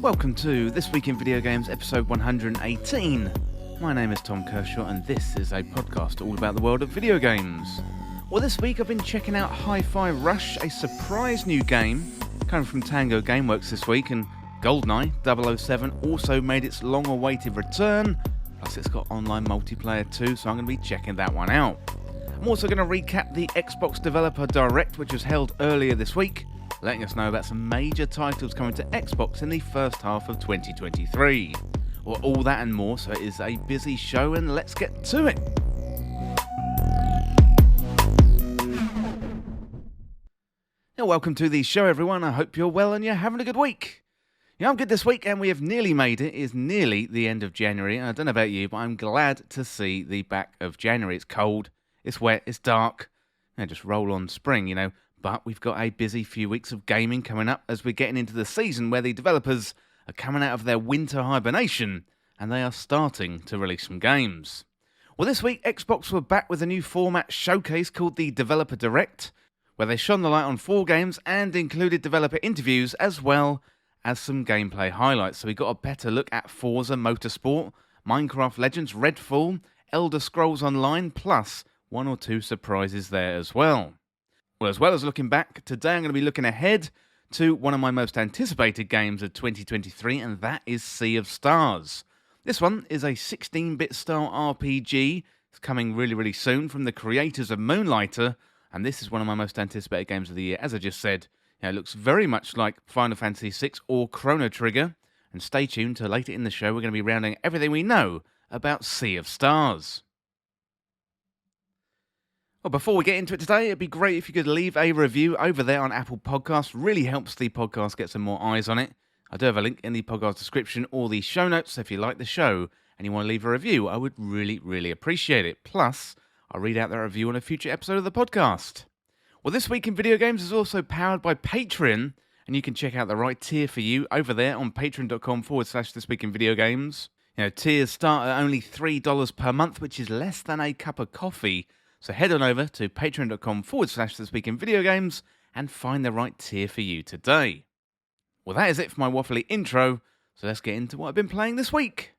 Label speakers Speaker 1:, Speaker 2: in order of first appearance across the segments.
Speaker 1: Welcome to This Week in Video Games, episode 118. My name is Tom Kershaw, and this is a podcast all about the world of video games. Well, this week I've been checking out Hi-Fi Rush, a surprise new game coming from Tango Gameworks this week, and Goldeneye 007 also made its long-awaited return, plus it's got online multiplayer too, so I'm going to be checking that one out. I'm also going to recap the Xbox Developer Direct, which was held earlier this week, letting us know about some major titles coming to Xbox in the first half of 2023. Well, all that and more, so it is a busy show, and let's get to it. Now, welcome to the show, everyone. I hope you're well and you're having a good week. Yeah, I'm good this week, and we have nearly made it. It is nearly the end of January. I don't know about you, but I'm glad to see the back of January. It's cold, it's wet, it's dark. Just roll on spring, But we've got a busy few weeks of gaming coming up as we're getting into the season where the developers are coming out of their winter hibernation and they are starting to release some games. Well, this week Xbox were back with a new format showcase called the Developer Direct, where they shone the light on 4 games and included developer interviews as well as some gameplay highlights. So we got a better look at Forza Motorsport, Minecraft Legends, Redfall, Elder Scrolls Online, plus 1 or 2 surprises there as well. Well, as well as looking back, today I'm going to be looking ahead to one of my most anticipated games of 2023, and that is Sea of Stars. This one is a 16-bit style RPG. It's coming really, really soon from the creators of Moonlighter, and this is one of my most anticipated games of the year. As I just said, it looks very much like Final Fantasy VI or Chrono Trigger, and stay tuned to later in the show. We're going to be rounding everything we know about Sea of Stars. Well, before we get into it today, it'd be great if you could leave a review over there on Apple Podcasts. Really helps the podcast get some more eyes on it. I do have a link in the podcast description or the show notes, so if you like the show and you want to leave a review, I would really, really appreciate it. Plus, I'll read out that review on a future episode of the podcast. Well, This Week in Video Games is also powered by Patreon, and you can check out the right tier for you over there on patreon.com/This Week in Video Games. Tiers start at only $3 per month, which is less than a cup of coffee. So head on over to patreon.com/This Week in Video Games and find the right tier for you today. Well, that is it for my waffly intro, so let's get into what I've been playing this week.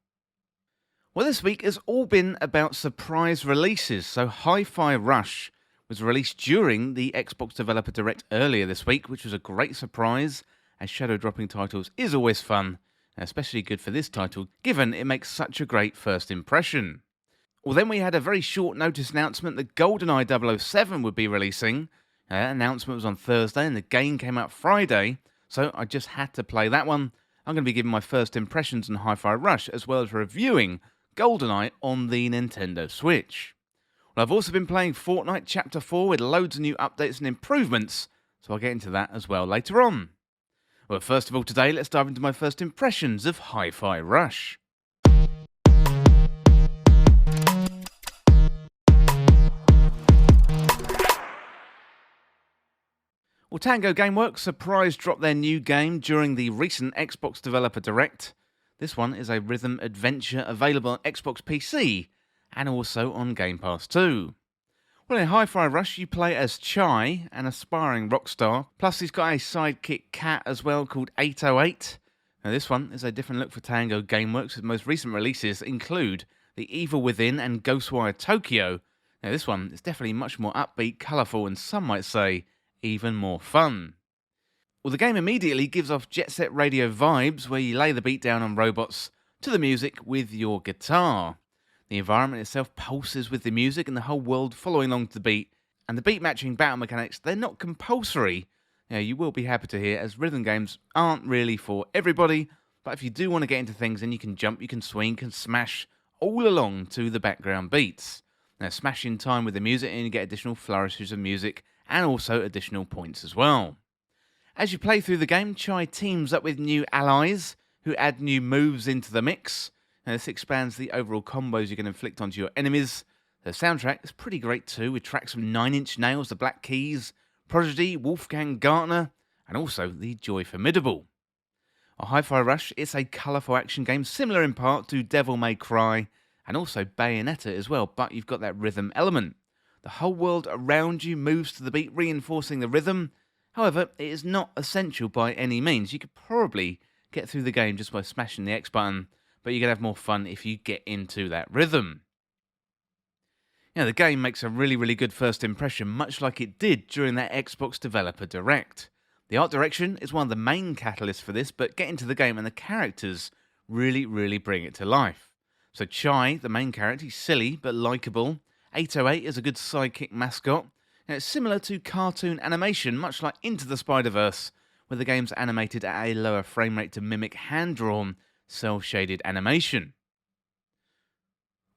Speaker 1: Well, this week has all been about surprise releases. So Hi-Fi Rush was released during the Xbox Developer Direct earlier this week, which was a great surprise, as shadow dropping titles is always fun, and especially good for this title, given it makes such a great first impression. Well, then we had a very short notice announcement that Goldeneye 007 would be releasing. That announcement was on Thursday and the game came out Friday, so I just had to play that one. I'm going to be giving my first impressions on Hi-Fi Rush as well as reviewing Goldeneye on the Nintendo Switch. Well, I've also been playing Fortnite Chapter 4 with loads of new updates and improvements, so I'll get into that as well later on. Well, first of all today, let's dive into my first impressions of Hi-Fi Rush. Well, Tango Gameworks surprise dropped their new game during the recent Xbox Developer Direct. This one is a rhythm adventure available on Xbox PC and also on Game Pass too. Well, in Hi-Fi Rush, you play as Chai, an aspiring rock star, plus he's got a sidekick cat as well called 808. Now, this one is a different look for Tango Gameworks. His most recent releases include The Evil Within and Ghostwire Tokyo. Now, this one is definitely much more upbeat, colourful, and some might say even more fun. Well, the game immediately gives off Jet Set Radio vibes, where you lay the beat down on robots to the music with your guitar. The environment itself pulses with the music and the whole world following along to the beat, and the beat matching battle mechanics, they're not compulsory. You will be happy to hear, as rhythm games aren't really for everybody, but if you do want to get into things, then you can jump, you can swing, you can smash all along to the background beats. Now, smash in time with the music and you get additional flourishes of music and also additional points as well. As you play through the game, Chai teams up with new allies who add new moves into the mix. Now, this expands the overall combos you can inflict onto your enemies. The soundtrack is pretty great too, with tracks from 9 Inch Nails, The Black Keys, Prodigy, Wolfgang Gartner, and also the Joy Formidable. Hi-Fi Rush is a colourful action game similar in part to Devil May Cry and also Bayonetta as well, but you've got that rhythm element. The whole world around you moves to the beat, reinforcing the rhythm. However, it is not essential by any means. You could probably get through the game just by smashing the X button, but you're going to have more fun if you get into that rhythm. The game makes a really good first impression, much like it did during that Xbox Developer Direct. The art direction is one of the main catalysts for this, but get into the game and the characters really bring it to life. So Chai, the main character, he's silly but likeable. 808 is a good sidekick mascot. It's similar to cartoon animation, much like Into the Spider-Verse, where the game's animated at a lower frame rate to mimic hand-drawn, cel-shaded animation.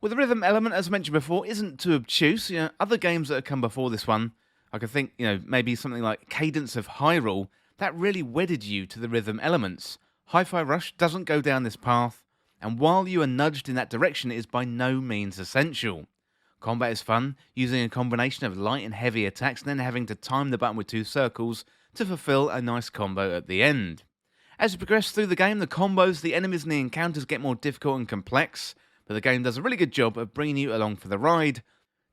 Speaker 1: Well, the rhythm element, as I mentioned before, isn't too obtuse. Other games that have come before this one, I could think, maybe something like Cadence of Hyrule, that really wedded you to the rhythm elements. Hi-Fi Rush doesn't go down this path, and while you are nudged in that direction, it is by no means essential. Combat is fun, using a combination of light and heavy attacks, and then having to time the button with 2 circles to fulfill a nice combo at the end. As you progress through the game, the combos, the enemies and the encounters get more difficult and complex, but the game does a really good job of bringing you along for the ride,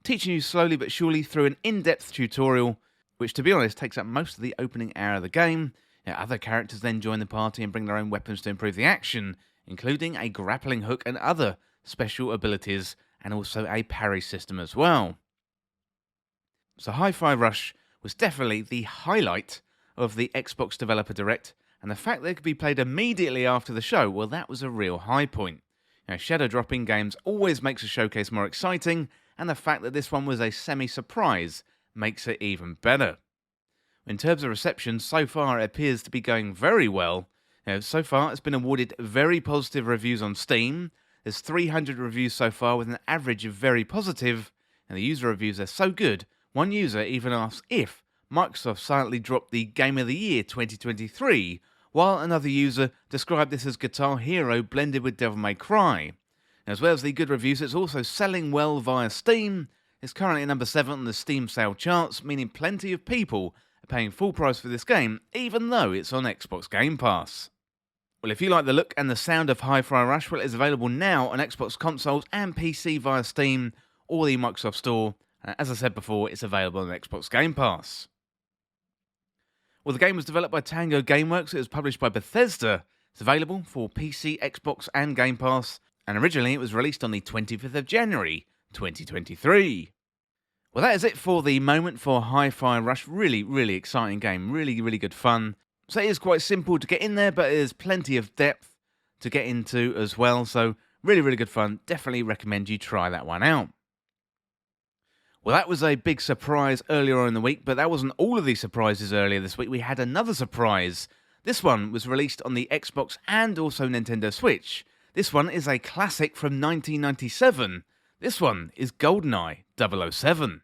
Speaker 1: teaching you slowly but surely through an in-depth tutorial, which to be honest takes up most of the opening hour of the game. Other characters then join the party and bring their own weapons to improve the action, including a grappling hook and other special abilities, and also a parry system as well. So Hi-Fi Rush was definitely the highlight of the Xbox Developer Direct, and the fact that it could be played immediately after the show, well, that was a real high point. Shadow dropping games always makes a showcase more exciting, and the fact that this one was a semi-surprise makes it even better. In terms of reception, so far it appears to be going very well. So far it's been awarded very positive reviews on Steam. There's 300 reviews so far with an average of very positive, and the user reviews are so good, one user even asks if Microsoft silently dropped the Game of the Year 2023, while another user described this as Guitar Hero blended with Devil May Cry. As well as the good reviews, it's also selling well via Steam. It's currently at number 7 on the Steam sale charts, meaning plenty of people are paying full price for this game, even though it's on Xbox Game Pass. Well, if you like the look and the sound of Hi-Fi Rush, well, it is available now on Xbox consoles and PC via Steam or the Microsoft Store. And as I said before, it's available on Xbox Game Pass. Well, the game was developed by Tango Gameworks. It was published by Bethesda. It's available for PC, Xbox, and Game Pass. And originally, it was released on the 25th of January, 2023. Well, that is it for the moment for Hi-Fi Rush. Really exciting game. Really good fun. So it is quite simple to get in there, but there's plenty of depth to get into as well. So really good fun. Definitely recommend you try that one out. Well, that was a big surprise earlier on in the week, but that wasn't all of the surprises earlier this week. We had another surprise. This one was released on the Xbox and also Nintendo Switch. This one is a classic from 1997. This one is Goldeneye 007.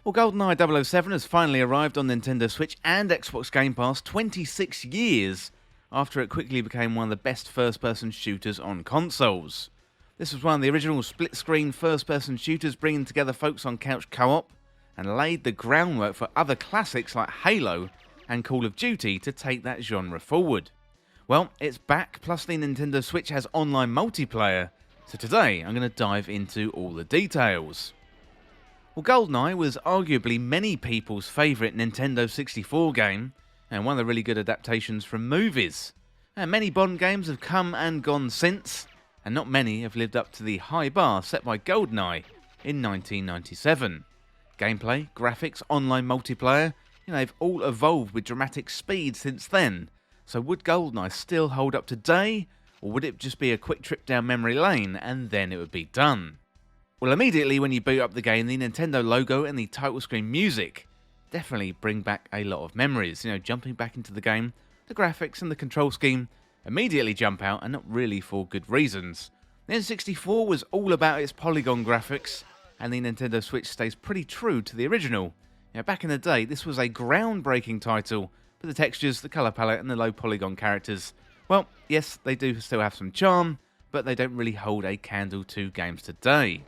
Speaker 1: Well, Goldeneye 007 has finally arrived on Nintendo Switch and Xbox Game Pass 26 years after it quickly became one of the best first-person shooters on consoles. This was one of the original split-screen first-person shooters, bringing together folks on couch co-op, and laid the groundwork for other classics like Halo and Call of Duty to take that genre forward. Well, it's back, plus the Nintendo Switch has online multiplayer, so today I'm going to dive into all the details. Well, Goldeneye was arguably many people's favourite Nintendo 64 game, and one of the really good adaptations from movies. And many Bond games have come and gone since, and not many have lived up to the high bar set by Goldeneye in 1997. Gameplay, graphics, online multiplayer, they've all evolved with dramatic speed since then. So would Goldeneye still hold up today, or would it just be a quick trip down memory lane and then it would be done? Well, immediately when you boot up the game, the Nintendo logo and the title screen music definitely bring back a lot of memories. Jumping back into the game, the graphics and the control scheme immediately jump out, and not really for good reasons. The N64 was all about its polygon graphics, and the Nintendo Switch stays pretty true to the original. Back in the day, this was a groundbreaking title, but the textures, the colour palette and the low polygon characters, well, yes, they do still have some charm, but they don't really hold a candle to games today.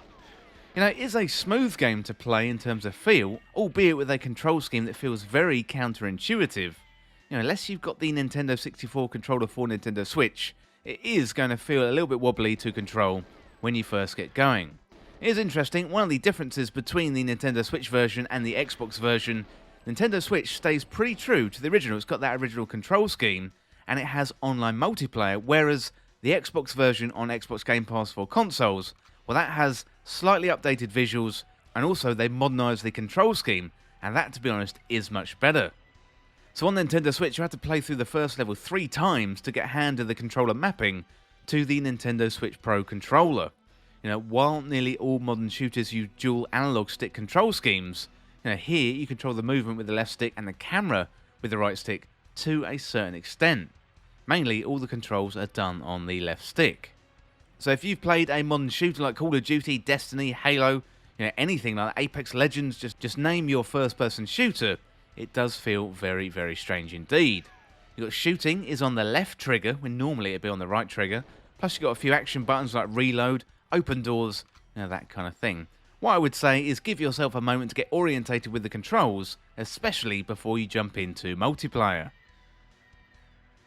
Speaker 1: It is a smooth game to play in terms of feel, albeit with a control scheme that feels very counterintuitive. Unless you've got the Nintendo 64 controller for Nintendo Switch, it is going to feel a little bit wobbly to control when you first get going. It is interesting, one of the differences between the Nintendo Switch version and the Xbox version, Nintendo Switch stays pretty true to the original. It's got that original control scheme, and it has online multiplayer, whereas the Xbox version on Xbox Game Pass for consoles, well, that has slightly updated visuals, and also they modernised the control scheme, and that, to be honest, is much better. So on Nintendo Switch, you had to play through the first level 3 times to get a hand of the controller mapping to the Nintendo Switch Pro controller. While nearly all modern shooters use dual analog stick control schemes, here you control the movement with the left stick and the camera with the right stick to a certain extent. Mainly, all the controls are done on the left stick. So if you've played a modern shooter like Call of Duty, Destiny, Halo, anything like Apex Legends, just name your first-person shooter, it does feel very, very strange indeed. You've got shooting is on the left trigger, when normally it'd be on the right trigger, plus you've got a few action buttons like reload, open doors, that kind of thing. What I would say is give yourself a moment to get orientated with the controls, especially before you jump into multiplayer.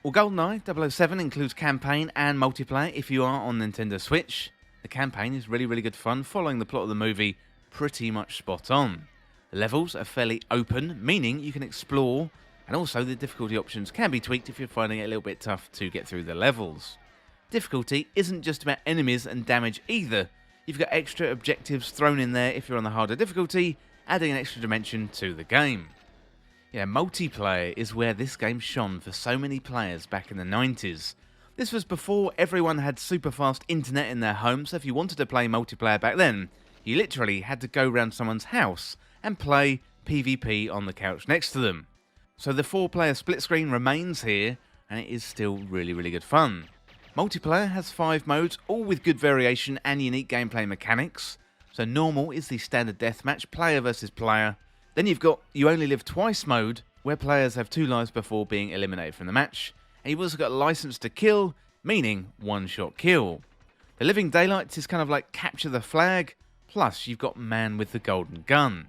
Speaker 1: Well, Goldeneye 007 includes campaign and multiplayer if you are on Nintendo Switch. The campaign is really, really good fun, following the plot of the movie pretty much spot on. The levels are fairly open, meaning you can explore, and also the difficulty options can be tweaked if you're finding it a little bit tough to get through the levels. Difficulty isn't just about enemies and damage either. You've got extra objectives thrown in there if you're on the harder difficulty, adding an extra dimension to the game. Multiplayer is where this game shone for so many players back in the 90s. This was before everyone had super fast internet in their home, so if you wanted to play multiplayer back then, you literally had to go round someone's house and play PvP on the couch next to them. So the 4-player split screen remains here, and it is still really, really good fun. Multiplayer has 5 modes, all with good variation and unique gameplay mechanics. So normal is the standard deathmatch, player versus player. Then you've got You Only Live Twice mode, where players have 2 lives before being eliminated from the match. And you've also got License to Kill, meaning one-shot kill. The Living Daylights is kind of like Capture the Flag, plus you've got Man with the Golden Gun.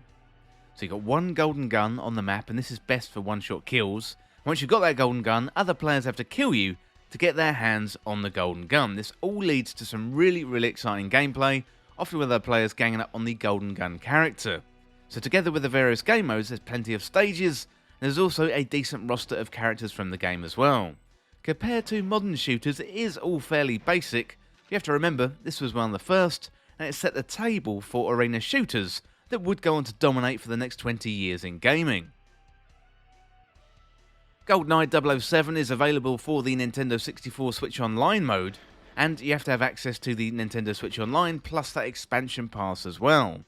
Speaker 1: So you've got one golden gun on the map, and this is best for one-shot kills. Once you've got that golden gun, other players have to kill you to get their hands on the golden gun. This all leads to some really, really exciting gameplay, often with other players ganging up on the golden gun character. So together with the various game modes, there's plenty of stages, and there's also a decent roster of characters from the game as well. Compared to modern shooters, it is all fairly basic. You have to remember, this was one of the first, and it set the table for arena shooters that would go on to dominate for the next 20 years in gaming. Goldeneye 007 is available for the Nintendo 64 Switch Online mode, and you have to have access to the Nintendo Switch Online plus that expansion pass as well.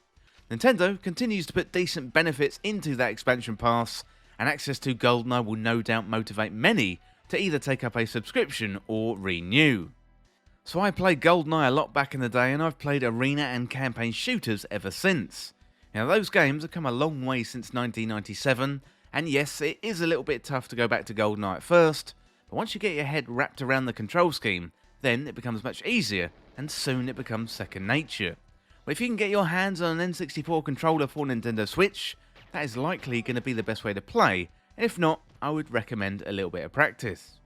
Speaker 1: Nintendo continues to put decent benefits into that expansion pass, and access to Goldeneye will no doubt motivate many to either take up a subscription or renew. So I played Goldeneye a lot back in the day, and I've played arena and campaign shooters ever since. Now those games have come a long way since 1997, and yes, it is a little bit tough to go back to Goldeneye at first, but once you get your head wrapped around the control scheme, then it becomes much easier, and soon it becomes second nature. But if you can get your hands on an N64 controller for Nintendo Switch, that is likely going to be the best way to play, and if not, I would recommend a little bit of practice.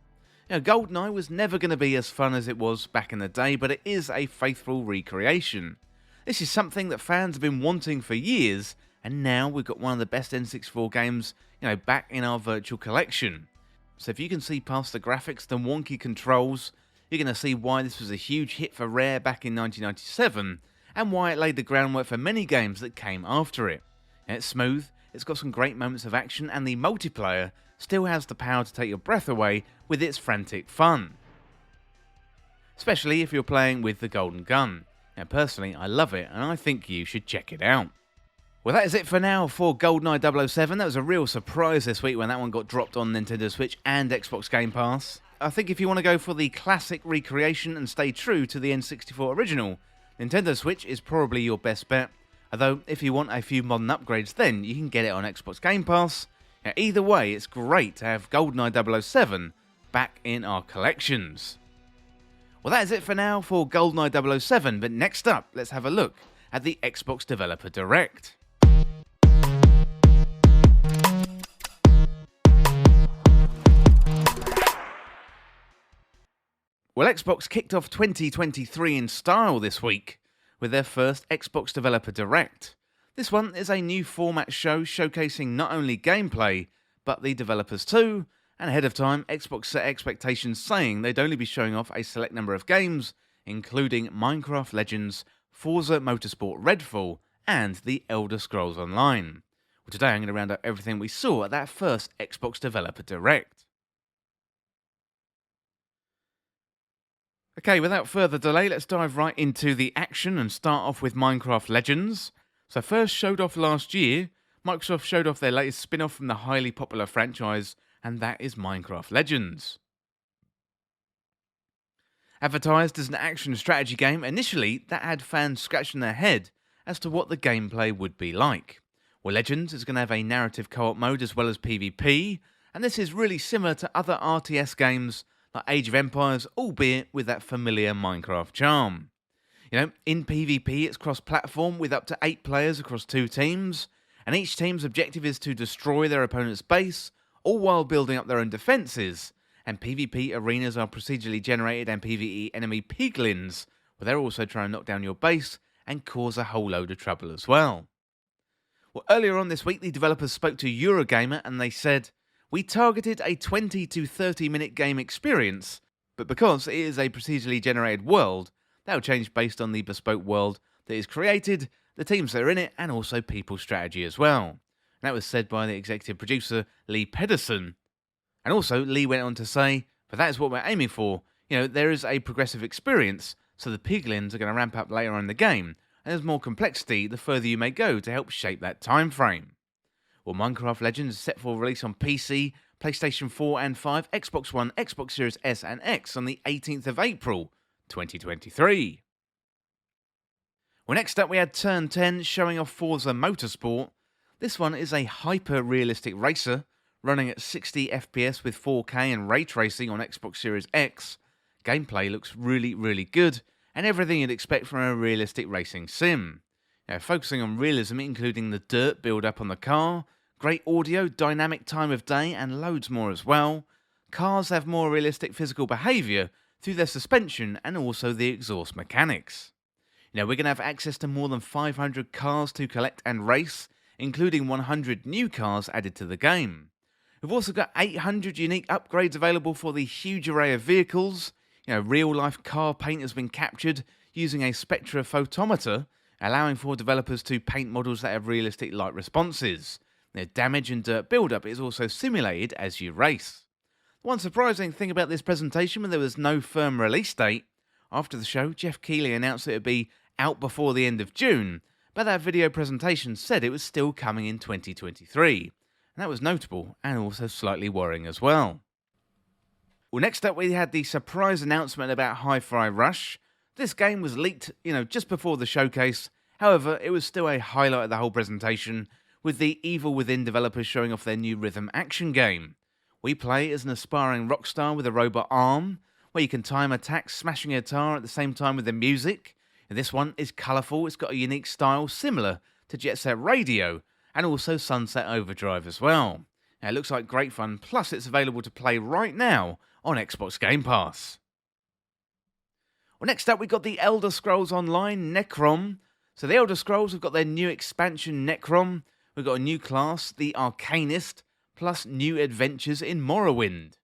Speaker 1: Now, Goldeneye was never going to be as fun as it was back in the day, but it is a faithful recreation. This is something that fans have been wanting for years, and now we've got one of the best N64 games, back in our virtual collection. So if you can see past the graphics, the wonky controls, you're going to see why this was a huge hit for Rare back in 1997, and why it laid the groundwork for many games that came after it. And it's smooth, it's got some great moments of action, and the multiplayer still has the power to take your breath away with its frantic fun. Especially if you're playing with the Golden Gun. Now personally, I love it, and I think you should check it out. Well, that is it for now for Goldeneye 007. That was a real surprise this week when that one got dropped on Nintendo Switch and Xbox Game Pass. I think if you want to go for the classic recreation and stay true to the N64 original, Nintendo Switch is probably your best bet. Although, if you want a few modern upgrades, then you can get it on Xbox Game Pass. Now, either way, it's great to have Goldeneye 007 back in our collections. Well, that is it for now for Goldeneye 007, but next up, let's have a look at the Xbox Developer Direct. Well, Xbox kicked off 2023 in style this week, with their first Xbox Developer Direct. This one is a new format show showcasing not only gameplay, but the developers too, and ahead of time, Xbox set expectations saying they'd only be showing off a select number of games, including Minecraft Legends, Forza Motorsport Redfall, and The Elder Scrolls Online. Well, today I'm going to round up everything we saw at that first Xbox Developer Direct. Okay, without further delay, let's dive right into the action and start off with Minecraft Legends. So first showed off last year, Microsoft showed off their latest spin-off from the highly popular franchise, and that is Minecraft Legends. Advertised as an action strategy game, initially that had fans scratching their head as to what the gameplay would be like. Well, Legends is going to have a narrative co-op mode as well as PvP, and this is really similar to other RTS games like Age of Empires, albeit with that familiar Minecraft charm. In PvP it's cross-platform with up to 8 players across 2 teams, and each team's objective is to destroy their opponent's base, all while building up their own defences, and PvP arenas are procedurally generated and PvE enemy piglins, where they're also trying to knock down your base and cause a whole load of trouble as well. Well, earlier on this week, the developers spoke to Eurogamer and they said, "We targeted a 20 to 30 minute game experience, but because it is a procedurally generated world, that will change based on the bespoke world that is created, the teams that are in it, and also people's strategy as well." And that was said by the executive producer, Lee Pedersen. And also, Lee went on to say, "But that is what we're aiming for. There is a progressive experience, so the piglins are going to ramp up later on in the game, and there's more complexity the further you may go to help shape that time frame." Well, Minecraft Legends is set for release on PC, PlayStation 4 and 5, Xbox One, Xbox Series S and X on the 18th of April, 2023. Well, next up we had Turn 10 showing off Forza Motorsport. This one is a hyper-realistic racer, running at 60 FPS with 4K and ray tracing on Xbox Series X. Gameplay looks really, really good, and everything you'd expect from a realistic racing sim. Focusing on realism, including the dirt build-up on the car, great audio, dynamic time of day, and loads more as well. Cars have more realistic physical behaviour through their suspension and also the exhaust mechanics. We're going to have access to more than 500 cars to collect and race, including 100 new cars added to the game. We've also got 800 unique upgrades available for the huge array of vehicles. Real-life car paint has been captured using a spectrophotometer, allowing for developers to paint models that have realistic light responses. Damage and dirt build-up is also simulated as you race. One surprising thing about this presentation was there was no firm release date. After the show, Jeff Keighley announced it would be out before the end of June, but that video presentation said it was still coming in 2023. And that was notable and also slightly worrying as well. Well, next up we had the surprise announcement about Hi-Fi Rush. This game was leaked, just before the showcase. However, it was still a highlight of the whole presentation, with the Evil Within developers showing off their new rhythm action game. We play as an aspiring rock star with a robot arm, where you can time attacks, smashing a guitar at the same time with the music. And this one is colourful, it's got a unique style similar to Jet Set Radio, and also Sunset Overdrive as well. Now, it looks like great fun, plus it's available to play right now on Xbox Game Pass. Well, next up we got the Elder Scrolls Online Necrom. So the Elder Scrolls have got their new expansion Necrom. We've got a new class, the Arcanist, plus new adventures in Morrowind.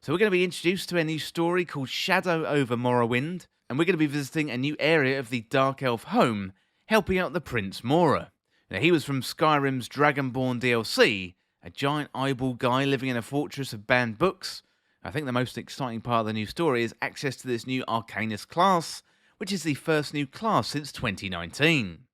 Speaker 1: So we're going to be introduced to a new story called Shadow over Morrowind, and we're going to be visiting a new area of the Dark Elf home, helping out the Prince Mora. Now, he was from Skyrim's Dragonborn DLC, a giant eyeball guy living in a fortress of banned books. I think the most exciting part of the new story is access to this new Arcanist class, which is the first new class since 2019.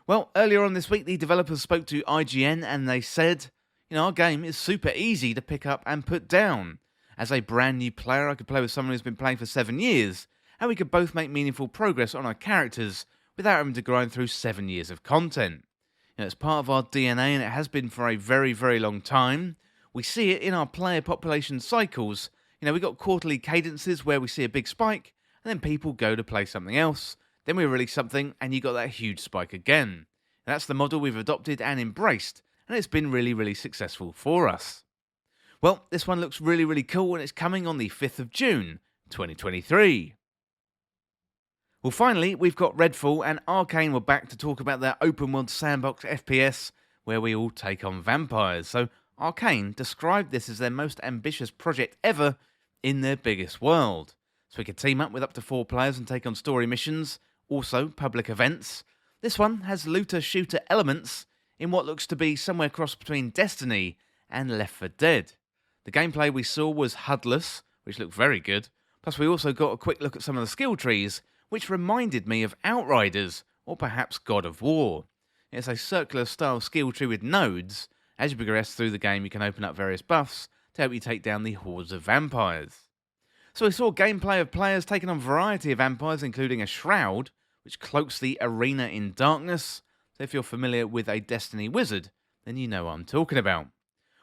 Speaker 1: Well, earlier on this week, the developers spoke to IGN and they said, our game is super easy to pick up and put down. As a brand new player, I could play with someone who's been playing for 7 years, and we could both make meaningful progress on our characters without having to grind through 7 years of content. It's part of our DNA and it has been for a very, very long time. We see it in our player population cycles. We got quarterly cadences where we see a big spike, and then people go to play something else. Then we release something, and you got that huge spike again. And that's the model we've adopted and embraced, and it's been really, really successful for us. Well, this one looks really, really cool, and it's coming on the 5th of June, 2023. Well, finally, we've got Redfall and Arcane were back to talk about their open world sandbox FPS where we all take on vampires. So, Arcane described this as their most ambitious project ever in their biggest world. So, we could team up with up to 4 players and take on story missions, also public events. This one has looter shooter elements in what looks to be somewhere cross between Destiny and Left 4 Dead. The gameplay we saw was HUDless, which looked very good. Plus, we also got a quick look at some of the skill trees, which reminded me of Outriders, or perhaps God of War. It's a circular style skill tree with nodes. As you progress through the game, you can open up various buffs to help you take down the hordes of vampires. So we saw gameplay of players taking on a variety of vampires, including a shroud, which cloaks the arena in darkness. So if you're familiar with a Destiny wizard, then you know what I'm talking about.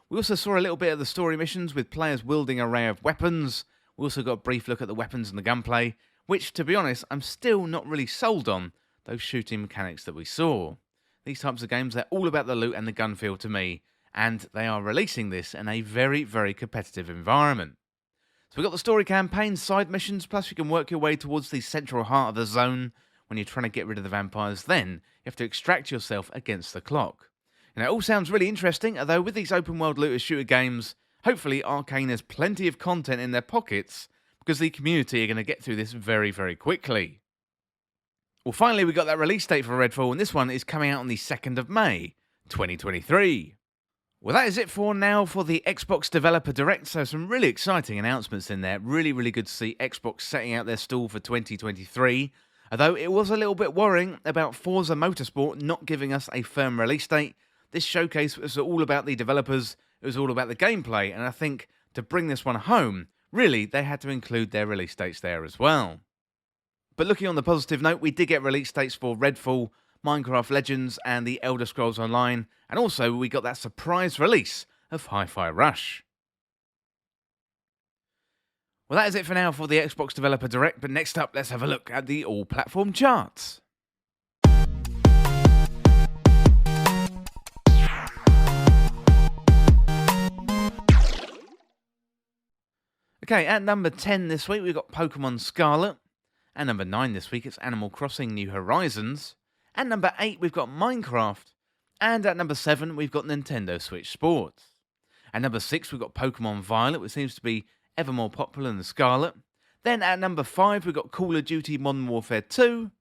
Speaker 1: We also saw a little bit of the story missions with players wielding an array of weapons. We also got a brief look at the weapons and the gunplay, which, to be honest, I'm still not really sold on those shooting mechanics that we saw. These types of games, they're all about the loot and the gun feel to me, and they are releasing this in a very, very competitive environment. So we've got the story campaign, side missions, plus you can work your way towards the central heart of the zone. When you're trying to get rid of the vampires, then you have to extract yourself against the clock. And it all sounds really interesting, although with these open world looter shooter games, hopefully Arcane has plenty of content in their pockets, because the community are going to get through this very, very quickly. Well, finally, we got that release date for Redfall, and this one is coming out on the 2nd of May, 2023. Well, that is it for now for the Xbox Developer Direct, so some really exciting announcements in there. Really, really good to see Xbox setting out their stall for 2023, although it was a little bit worrying about Forza Motorsport not giving us a firm release date. This showcase was all about the developers, it was all about the gameplay, and I think to bring this one home, really, they had to include their release dates there as well. But looking on the positive note, we did get release dates for Redfall, Minecraft Legends, and the Elder Scrolls Online, and also we got that surprise release of Hi-Fi Rush. Well, that is it for now for the Xbox Developer Direct, but next up, let's have a look at the all-platform charts. Okay, at number 10 this week, we've got Pokemon Scarlet. At number 9 this week, it's Animal Crossing New Horizons. At number 8, we've got Minecraft. And at number 7, we've got Nintendo Switch Sports. At number 6, we've got Pokemon Violet, which seems to be ever more popular than Scarlet. Then at number 5, we've got Call of Duty Modern Warfare 2.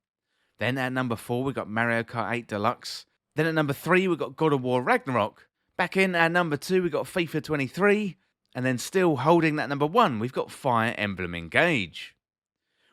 Speaker 1: Then at number 4, we've got Mario Kart 8 Deluxe. Then at number 3, we've got God of War Ragnarok. Back in at number 2, we've got FIFA 23. And then still holding that number 1, we've got Fire Emblem Engage.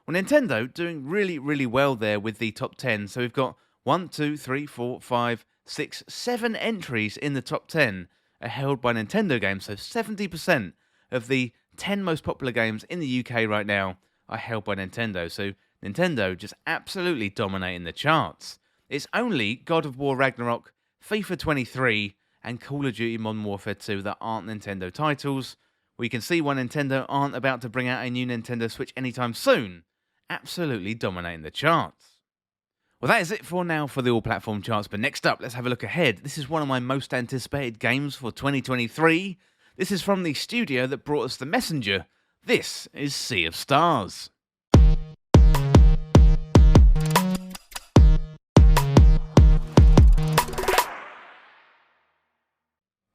Speaker 1: Well, Nintendo doing really, really well there with the top 10. So we've got 1, 2, 3, 4, 5, 6, 7 entries in the top 10 are held by Nintendo games. So 70% of the 10 most popular games in the UK right now are held by Nintendo. So Nintendo just absolutely dominating the charts. It's only God of War Ragnarok, FIFA 23, and Call of Duty Modern Warfare 2 that aren't Nintendo titles. We can see why Nintendo aren't about to bring out a new Nintendo Switch anytime soon, absolutely dominating the charts. Well, that is it for now for the all-platform charts, but next up, let's have a look ahead. This is one of my most anticipated games for 2023. This is from the studio that brought us The Messenger. This is Sea of Stars.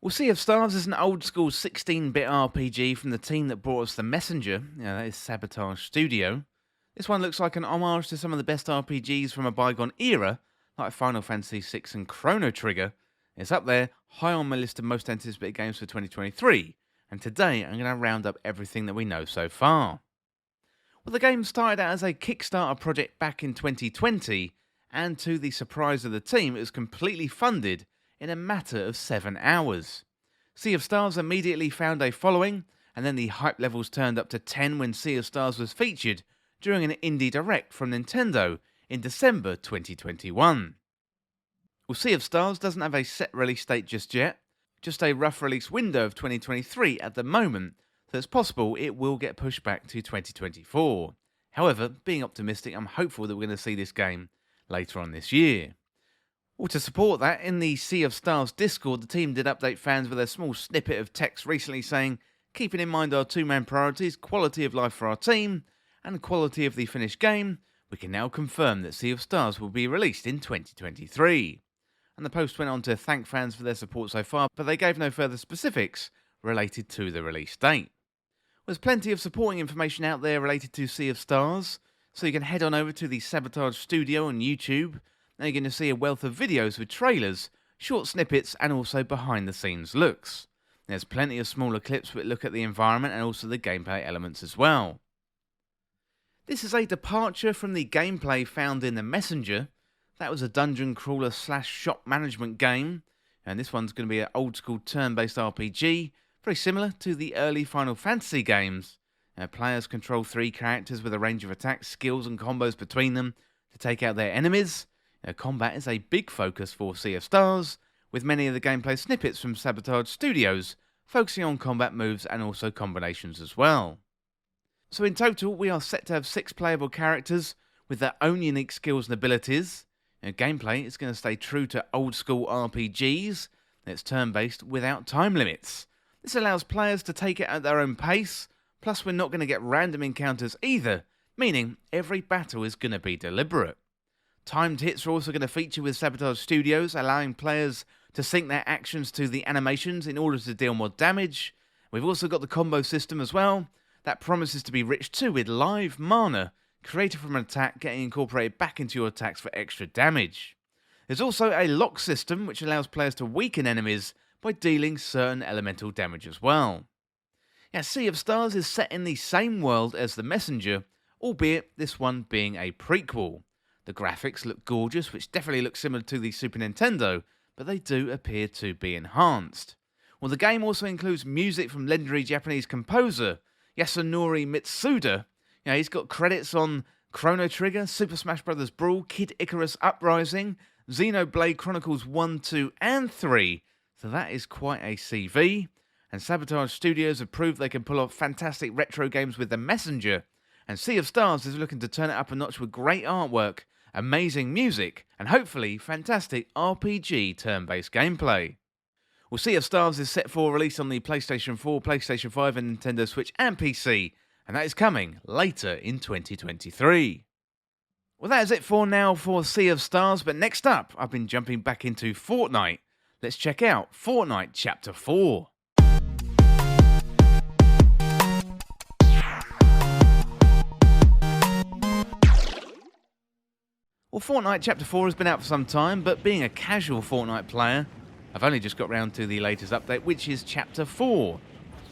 Speaker 1: Well, Sea of Stars is an old-school 16-bit RPG from the team that brought us The Messenger. That is Sabotage Studio. This one looks like an homage to some of the best RPGs from a bygone era, like Final Fantasy VI and Chrono Trigger. It's up there, high on my list of most anticipated games for 2023, and today I'm going to round up everything that we know so far. Well, the game started out as a Kickstarter project back in 2020, and to the surprise of the team, it was completely funded in a matter of 7 hours. Sea of Stars immediately found a following, and then the hype levels turned up to 10 when Sea of Stars was featured during an indie direct from Nintendo in December 2021. Well, Sea of Stars doesn't have a set release date just yet, just a rough release window of 2023 at the moment, so it's possible it will get pushed back to 2024. However, being optimistic, I'm hopeful that we're going to see this game later on this year. Well, to support that, in the Sea of Stars Discord, the team did update fans with a small snippet of text recently saying, keeping in mind our two main priorities, quality of life for our team and quality of the finished game, we can now confirm that Sea of Stars will be released in 2023. And the post went on to thank fans for their support so far, but they gave no further specifics related to the release date. There's plenty of supporting information out there related to Sea of Stars, so you can head on over to the Sabotage Studio on YouTube, and you're going to see a wealth of videos with trailers, short snippets, and also behind the scenes looks. There's plenty of smaller clips that look at the environment and also the gameplay elements as well. This is a departure from the gameplay found in The Messenger. That was a dungeon crawler / shop management game, and this one's going to be an old school turn-based RPG, very similar to the early Final Fantasy games. Players control 3 characters with a range of attacks, skills and combos between them to take out their enemies. Combat is a big focus for Sea of Stars, with many of the gameplay snippets from Sabotage Studios focusing on combat moves and also combinations as well. So in total, we are set to have 6 playable characters with their own unique skills and abilities. Gameplay is going to stay true to old school RPGs. It's turn-based without time limits. This allows players to take it at their own pace, plus we're not going to get random encounters either, meaning every battle is going to be deliberate. Timed hits are also going to feature with Sabotage Studios, allowing players to sync their actions to the animations in order to deal more damage. We've also got the combo system as well. That promises to be rich too, with live mana created from an attack getting incorporated back into your attacks for extra damage. There's also a lock system which allows players to weaken enemies by dealing certain elemental damage as well. Sea of Stars is set in the same world as The Messenger, albeit this one being a prequel. The graphics look gorgeous, which definitely look similar to the Super Nintendo, but they do appear to be enhanced. Well, the game also includes music from legendary Japanese composer Yasunori Mitsuda. He's got credits on Chrono Trigger, Super Smash Bros. Brawl, Kid Icarus Uprising, Xenoblade Chronicles 1, 2, and 3. So that is quite a CV. And Sabotage Studios have proved they can pull off fantastic retro games with The Messenger. And Sea of Stars is looking to turn it up a notch with great artwork, amazing music, and hopefully fantastic RPG turn-based gameplay. Well, Sea of Stars is set for release on the PlayStation 4, PlayStation 5 and Nintendo Switch and PC, and that is coming later in 2023. Well, that is it for now for Sea of Stars, but next up, I've been jumping back into Fortnite. Let's check out Fortnite Chapter 4. Well, Fortnite Chapter 4 has been out for some time, but being a casual Fortnite player, I've only just got round to the latest update, which is Chapter 4.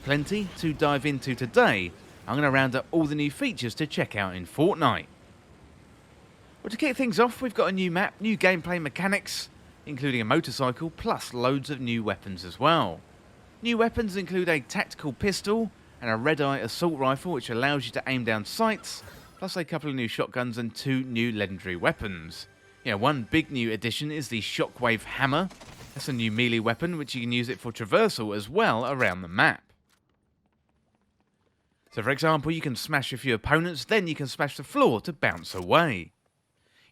Speaker 1: Plenty to dive into today. I'm going to round up all the new features to check out in Fortnite. Well, to kick things off, we've got a new map, new gameplay mechanics, including a motorcycle, plus loads of new weapons as well. New weapons include a tactical pistol and a red-eye assault rifle, which allows you to aim down sights, plus a couple of new shotguns and 2 new legendary weapons. One big new addition is the Shockwave Hammer. That's a new melee weapon, which you can use it for traversal as well around the map. So for example, you can smash a few opponents, then you can smash the floor to bounce away.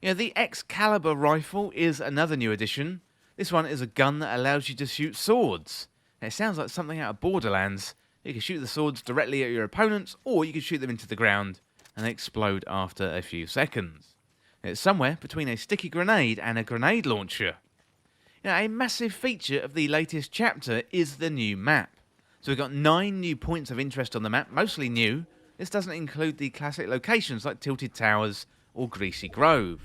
Speaker 1: The Excalibur rifle is another new addition. This one is a gun that allows you to shoot swords. Now, it sounds like something out of Borderlands. You can shoot the swords directly at your opponents, or you can shoot them into the ground and they explode after a few seconds. It's somewhere between a sticky grenade and a grenade launcher. A massive feature of the latest chapter is the new map. So we've got 9 new points of interest on the map, mostly new. This doesn't include the classic locations like Tilted Towers or Greasy Grove.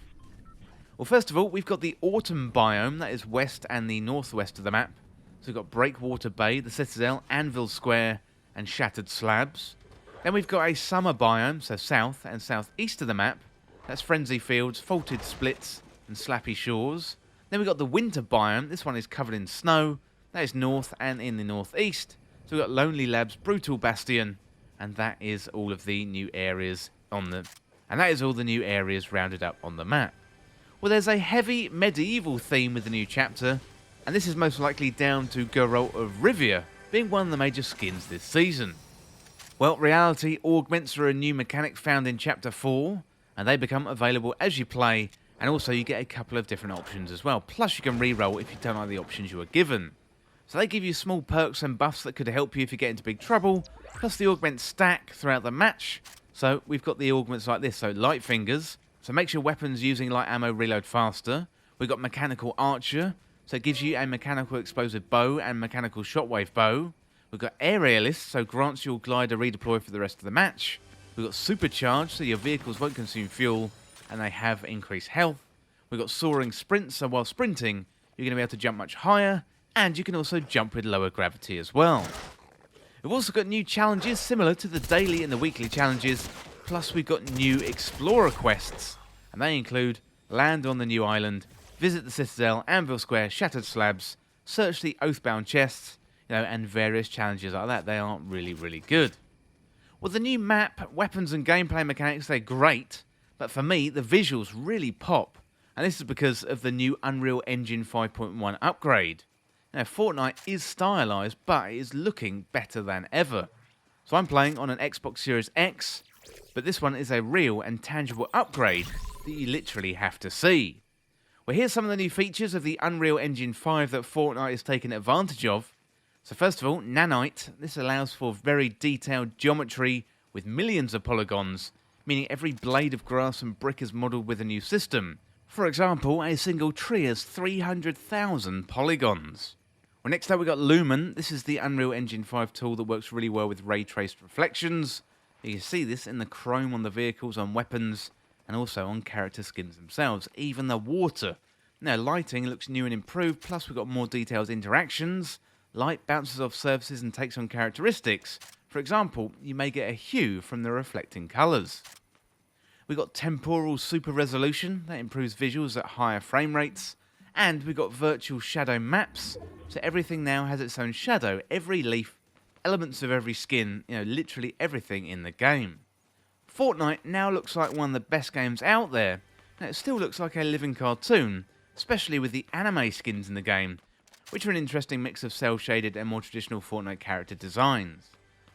Speaker 1: Well, first of all, we've got the Autumn biome, that is west and the northwest of the map. So we've got Breakwater Bay, the Citadel, Anvil Square, and Shattered Slabs. Then we've got a Summer biome, so south and southeast of the map. That's Frenzy Fields, Faulted Splits, and Slappy Shores. Then we've got the Winter biome. This one is covered in snow. That is north and in the northeast. So we've got Lonely Labs, Brutal Bastion, and that is all of the new areas rounded up on the map. Well, there's a heavy medieval theme with the new chapter, and this is most likely down to Geralt of Rivia being one of the major skins this season. Well, reality augments are a new mechanic found in Chapter 4, and they become available as you play, and also you get a couple of different options as well. Plus you can reroll if you don't like the options you were given. So they give you small perks and buffs that could help you if you get into big trouble, plus the augments stack throughout the match. So we've got the augments like this, so Light Fingers, So it makes your weapons using light ammo reload faster. We've got Mechanical Archer, so it gives you a mechanical explosive bow and mechanical shockwave bow. We've got Aerialist, so grants your glider redeploy for the rest of the match. We've got Supercharge, so your vehicles won't consume fuel and they have increased health. We've got Soaring Sprint, so while sprinting, you're going to be able to jump much higher, and you can also jump with lower gravity as well. We've also got new challenges similar to the daily and the weekly challenges, plus we've got new Explorer quests, and they include land on the new island, visit the Citadel, Anvil Square, Shattered Slabs, search the Oathbound chests, and various challenges like that. They are really, really good. Well, the new map, weapons and gameplay mechanics, they're great, but for me, the visuals really pop, and this is because of the new Unreal Engine 5.1 upgrade. Now, Fortnite is stylised, but it is looking better than ever. So I'm playing on an Xbox Series X, but this one is a real and tangible upgrade that you literally have to see. Well, here's some of the new features of the Unreal Engine 5 that Fortnite is taking advantage of. So first of all, Nanite. This allows for very detailed geometry with millions of polygons, meaning every blade of grass and brick is modelled with a new system. For example, a single tree has 300,000 polygons. Well, next up we've got Lumen. This is the Unreal Engine 5 tool that works really well with ray-traced reflections. You can see this in the chrome on the vehicles, on weapons, and also on character skins themselves, even the water. Now, lighting looks new and improved, plus we've got more detailed interactions. Light bounces off surfaces and takes on characteristics. For example, you may get a hue from the reflecting colours. We've got temporal super resolution, that improves visuals at higher frame rates. And we've got virtual shadow maps, so everything now has its own shadow, every leaf, elements of every skin, literally everything in the game. Fortnite now looks like one of the best games out there. Now, it still looks like a living cartoon, especially with the anime skins in the game, which are an interesting mix of cel-shaded and more traditional Fortnite character designs.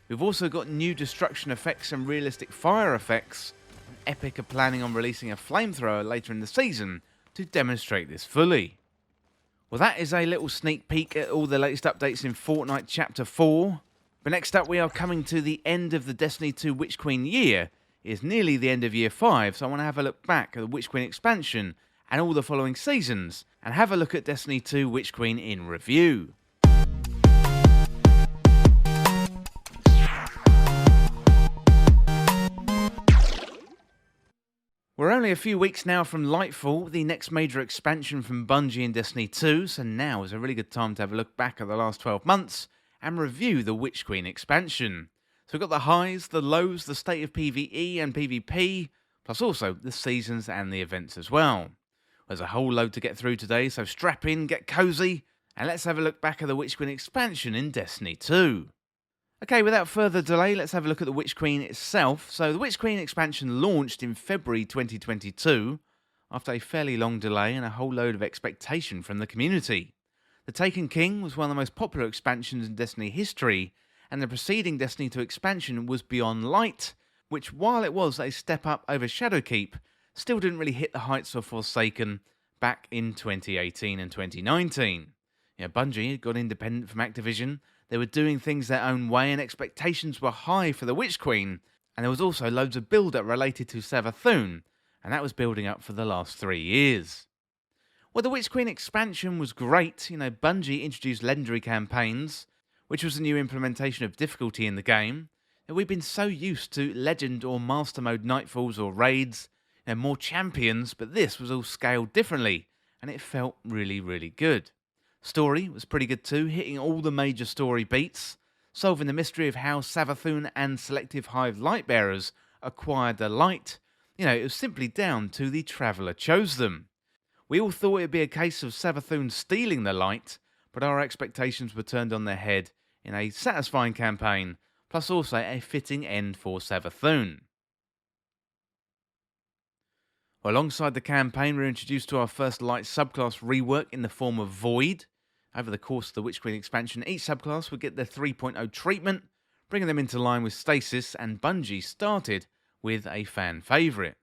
Speaker 1: We've also got new destruction effects and realistic fire effects, and Epic are planning on releasing a flamethrower later in the season to demonstrate this fully. Well, that is a little sneak peek at all the latest updates in Fortnite Chapter 4. But next up, we are coming to the end of the Destiny 2 Witch Queen year. It is nearly the end of Year 5, so I want to have a look back at the Witch Queen expansion and all the following seasons, and have a look at Destiny 2 Witch Queen in review. We're only a few weeks now from Lightfall, the next major expansion from Bungie in Destiny 2, so now is a really good time to have a look back at the last 12 months and review the Witch Queen expansion. So we've got the highs, the lows, the state of PvE and PvP, plus also the seasons and the events as well. There's a whole load to get through today, so strap in, get cozy, and let's have a look back at the Witch Queen expansion in Destiny 2. Okay, without further delay, let's have a look at the Witch Queen itself. So the Witch Queen expansion launched in February 2022, after a fairly long delay and a whole load of expectation from the community. The Taken King was one of the most popular expansions in Destiny history, and the preceding Destiny 2 expansion was Beyond Light, which, while it was a step up over Shadowkeep, still didn't really hit the heights of Forsaken back in 2018 and 2019. Bungie had got independent from Activision. They were doing things their own way, and expectations were high for the Witch Queen, and there was also loads of build-up related to Savathûn, and that was building up for the last 3 years. Well, the Witch Queen expansion was great. Bungie introduced legendary campaigns, which was a new implementation of difficulty in the game. And we've been so used to Legend or Master Mode Nightfalls or raids, and more champions, but this was all scaled differently, and it felt really, really good. Story was pretty good too, hitting all the major story beats, solving the mystery of how Savathûn and Selective Hive Lightbearers acquired the light. It was simply down to the Traveller chose them. We all thought it would be a case of Savathûn stealing the light, but our expectations were turned on their head in a satisfying campaign, plus also a fitting end for Savathûn. Alongside the campaign, we were introduced to our first light subclass rework in the form of Void. Over the course of the Witch Queen expansion, each subclass would get their 3.0 treatment, bringing them into line with Stasis, and Bungie started with a fan favourite.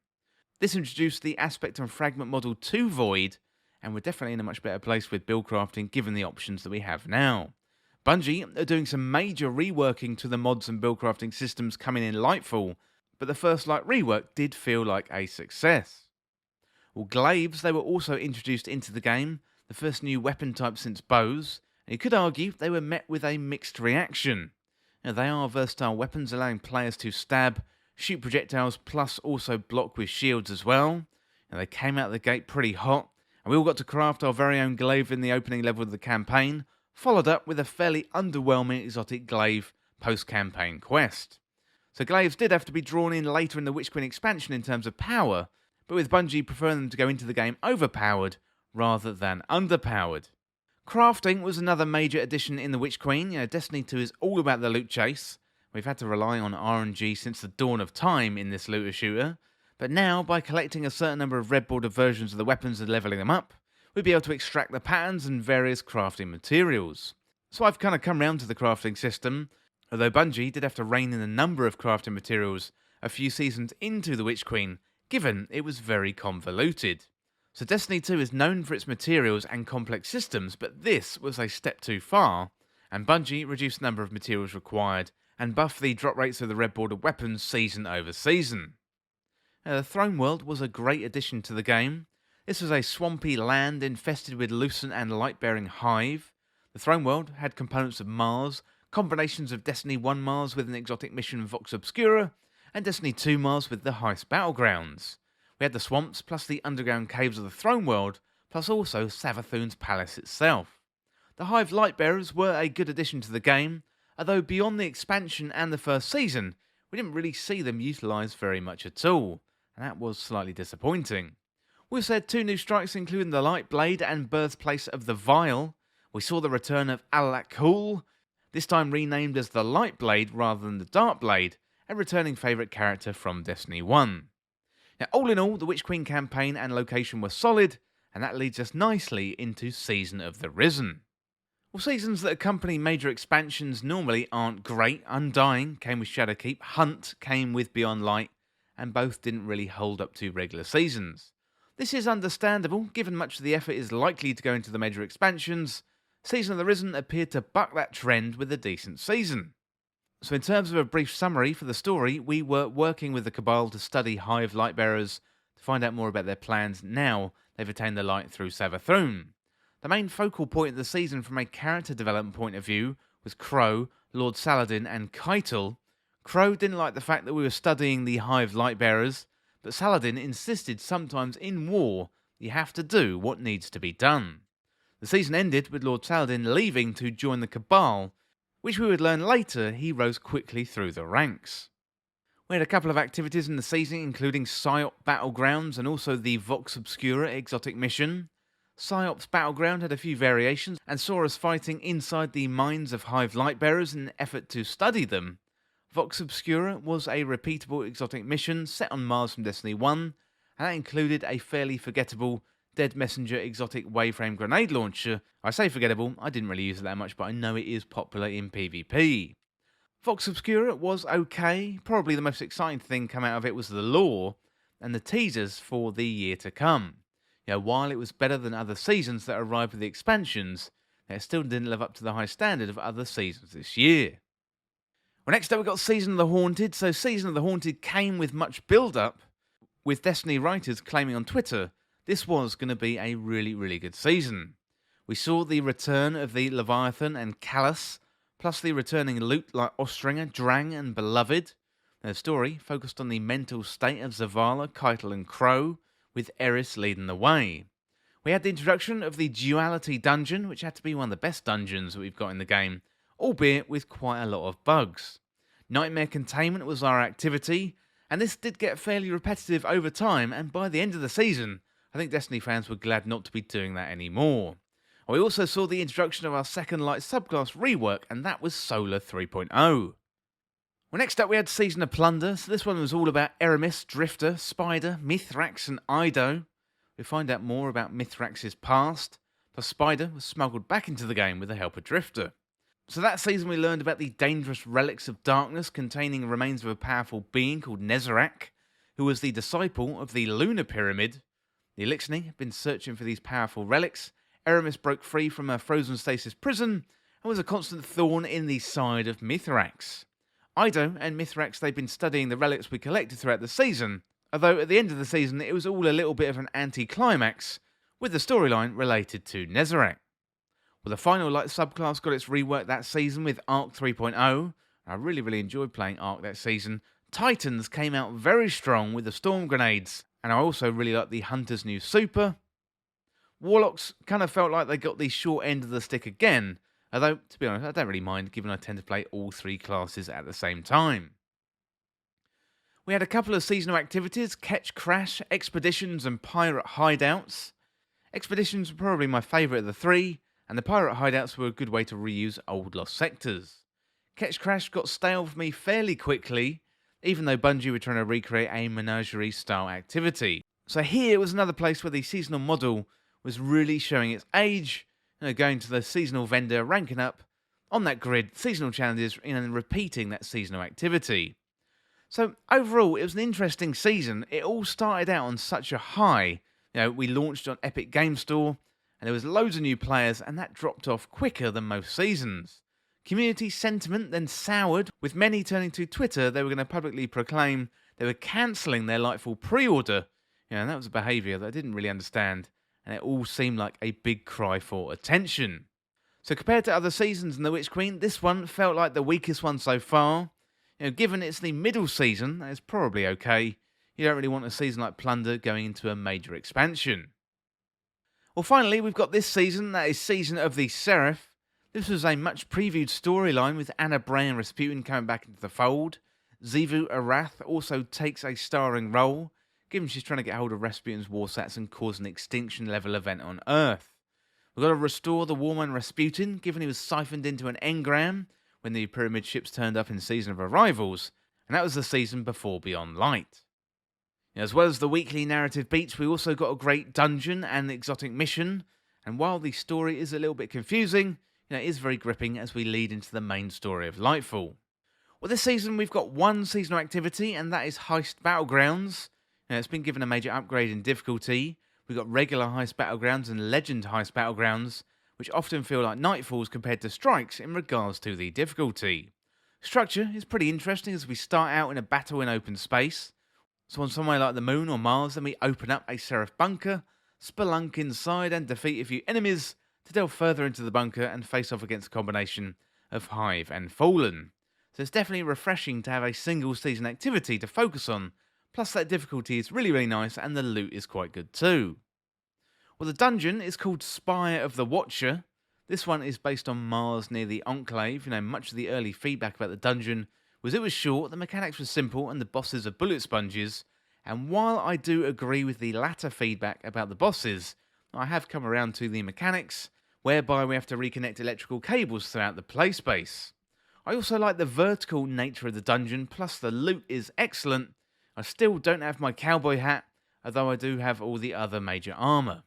Speaker 1: This introduced the aspect and fragment model to Void, and we're definitely in a much better place with build crafting given the options that we have now. Bungie are doing some major reworking to the mods and build crafting systems coming in Lightfall, but the first light rework did feel like a success. Well, glaives, they were also introduced into the game, the first new weapon type since bows, and you could argue they were met with a mixed reaction. Now, they are versatile weapons allowing players to stab, shoot projectiles, plus also block with shields as well. Now, they came out of the gate pretty hot, and we all got to craft our very own glaive in the opening level of the campaign, followed up with a fairly underwhelming exotic glaive post-campaign quest. So glaives did have to be drawn in later in the Witch Queen expansion in terms of power, but with Bungie preferring them to go into the game overpowered rather than underpowered. Crafting was another major addition in the Witch Queen. Destiny 2 is all about the loot chase. We've had to rely on RNG since the dawn of time in this looter shooter, but now, by collecting a certain number of red border versions of the weapons and leveling them up, we'll be able to extract the patterns and various crafting materials. So I've kind of come round to the crafting system, although Bungie did have to rein in the number of crafting materials a few seasons into the Witch Queen, given it was very convoluted. So Destiny 2 is known for its materials and complex systems, but this was a step too far, and Bungie reduced the number of materials required and buffed the drop rates of the red border weapons season over season. The Throne World was a great addition to the game. This was a swampy land infested with Lucent and light-bearing hive. The Throne World had components of Mars, combinations of Destiny 1 Mars with an exotic mission Vox Obscura, and Destiny 2 Mars with the Heist Battlegrounds. We had the swamps, plus the underground caves of the Throne World, plus also Savathun's palace itself. The Hive Lightbearers were a good addition to the game, although beyond the expansion and the first season, we didn't really see them utilised very much at all, and that was slightly disappointing. We also had two new strikes including the Light Blade and birthplace of the Vile. We saw the return of Al-Lakul, this time renamed as the Light Blade rather than the Dark Blade, a returning favourite character from Destiny 1. Now, all in all, the Witch Queen campaign and location were solid, and that leads us nicely into Season of the Risen. Well, seasons that accompany major expansions normally aren't great. Undying came with Shadowkeep, Hunt came with Beyond Light, and both didn't really hold up to regular seasons. This is understandable, given much of the effort is likely to go into the major expansions. Season of the Risen appeared to buck that trend with a decent season. So in terms of a brief summary for the story, we were working with the Cabal to study Hive Lightbearers to find out more about their plans now they've attained the light through Savathun. The main focal point of the season from a character development point of view was Crow, Lord Saladin and Keitel. Crow didn't like the fact that we were studying the Hive Lightbearers, but Saladin insisted sometimes in war you have to do what needs to be done. The season ended with Lord Saladin leaving to join the Cabal, which we would learn later he rose quickly through the ranks. We had a couple of activities in the season, including PsyOp Battlegrounds and also the Vox Obscura exotic mission. PsyOp's Battleground had a few variations and saw us fighting inside the mines of Hive Lightbearers in an effort to study them. Vox Obscura was a repeatable exotic mission set on Mars from Destiny 1, and that included a fairly forgettable Dead Messenger exotic Waveframe grenade launcher. I say forgettable, I didn't really use it that much, but I know it is popular in PvP. Vox Obscura was okay. Probably the most exciting thing come out of it was the lore and the teasers for the year to come. While it was better than other seasons that arrived with the expansions, it still didn't live up to the high standard of other seasons this year. Well, next up we got Season of the Haunted. So Season of the Haunted came with much build-up, with Destiny writers claiming on Twitter this was going to be a really good season. We saw the return of the Leviathan and Callus, plus the returning loot like Ostringer, Drang and Beloved. The story focused on the mental state of Zavala, Keitel and Crow, with Eris leading the way. We had the introduction of the Duality Dungeon, which had to be one of the best dungeons that we've got in the game, albeit with quite a lot of bugs. Nightmare Containment was our activity, and this did get fairly repetitive over time, and by the end of the season, I think Destiny fans were glad not to be doing that anymore. We also saw the introduction of our second light subclass rework, and that was Solar 3.0. Well, next up we had Season of Plunder. So this one was all about Eramis, Drifter, Spider, Mithrax and Ido. We find out more about Mithrax's past, plus Spider was smuggled back into the game with the help of Drifter. So that season we learned about the dangerous relics of darkness containing remains of a powerful being called Nezarec, who was the disciple of the Lunar Pyramid. The Elixni had been searching for these powerful relics. Eramis broke free from a frozen stasis prison and was a constant thorn in the side of Mithrax. Ido and Mithrax, they've been studying the relics we collected throughout the season, Although at the end of the season it was all a little bit of an anti-climax, with the storyline related to Nezarec. Well, the final light subclass got its rework that season with Arc 3.0. I really enjoyed playing Arc that season. Titans came out very strong with the Storm Grenades, and I also really liked the Hunter's new super. Warlocks kind of felt like they got the short end of the stick again, although, to be honest, I don't really mind given I tend to play all three classes at the same time. We had a couple of seasonal activities: Catch Crash, Expeditions and Pirate Hideouts. Expeditions were probably my favourite of the three, and the Pirate Hideouts were a good way to reuse old lost sectors. Catch Crash got stale for me fairly quickly, even though Bungie were trying to recreate a menagerie style activity. So here was another place where the seasonal model was really showing its age, going to the seasonal vendor, ranking up on that grid, seasonal challenges, and repeating that seasonal activity. So overall, it was an interesting season. It all started out on such a high. We launched on Epic Game Store, and there was loads of new players, and that dropped off quicker than most seasons. Community sentiment then soured, with many turning to Twitter. They were going to publicly proclaim they were cancelling their Lightfall pre-order. And that was a behaviour that I didn't really understand, and it all seemed like a big cry for attention. So compared to other seasons in The Witch Queen, this one felt like the weakest one so far. Given it's the middle season, that is probably okay. You don't really want a season like Plunder going into a major expansion. Well, finally, we've got this season, that is Season of the Seraph. This was a much previewed storyline with Anna Bray and Rasputin coming back into the fold. Zivu Arath also takes a starring role, given she's trying to get hold of Rasputin's warsats and cause an extinction level event on Earth. We've got to restore the Warman Rasputin, given he was siphoned into an engram when the pyramid ships turned up in Season of Arrivals, and that was the season before Beyond Light. As well as the weekly narrative beats, we also got a great dungeon and exotic mission, and while the story is a little bit confusing, it is very gripping as we lead into the main story of Lightfall. Well, this season we've got one seasonal activity, and that is Heist Battlegrounds. It's been given a major upgrade in difficulty. We've got regular Heist Battlegrounds and Legend Heist Battlegrounds, which often feel like Nightfalls compared to Strikes in regards to the difficulty. Structure is pretty interesting as we start out in a battle in open space. So on somewhere like the Moon or Mars, then we open up a Seraph bunker, spelunk inside and defeat a few enemies to delve further into the bunker and face off against a combination of Hive and Fallen. So it's definitely refreshing to have a single season activity to focus on, plus that difficulty is really nice and the loot is quite good too. Well, the dungeon is called Spire of the Watcher. This one is based on Mars near the Enclave. Much of the early feedback about the dungeon was it was short, the mechanics were simple, and the bosses are bullet sponges. And while I do agree with the latter feedback about the bosses, I have come around to the mechanics, whereby we have to reconnect electrical cables throughout the play space. I also like the vertical nature of the dungeon, plus the loot is excellent. I still don't have my cowboy hat, although I do have all the other major armour.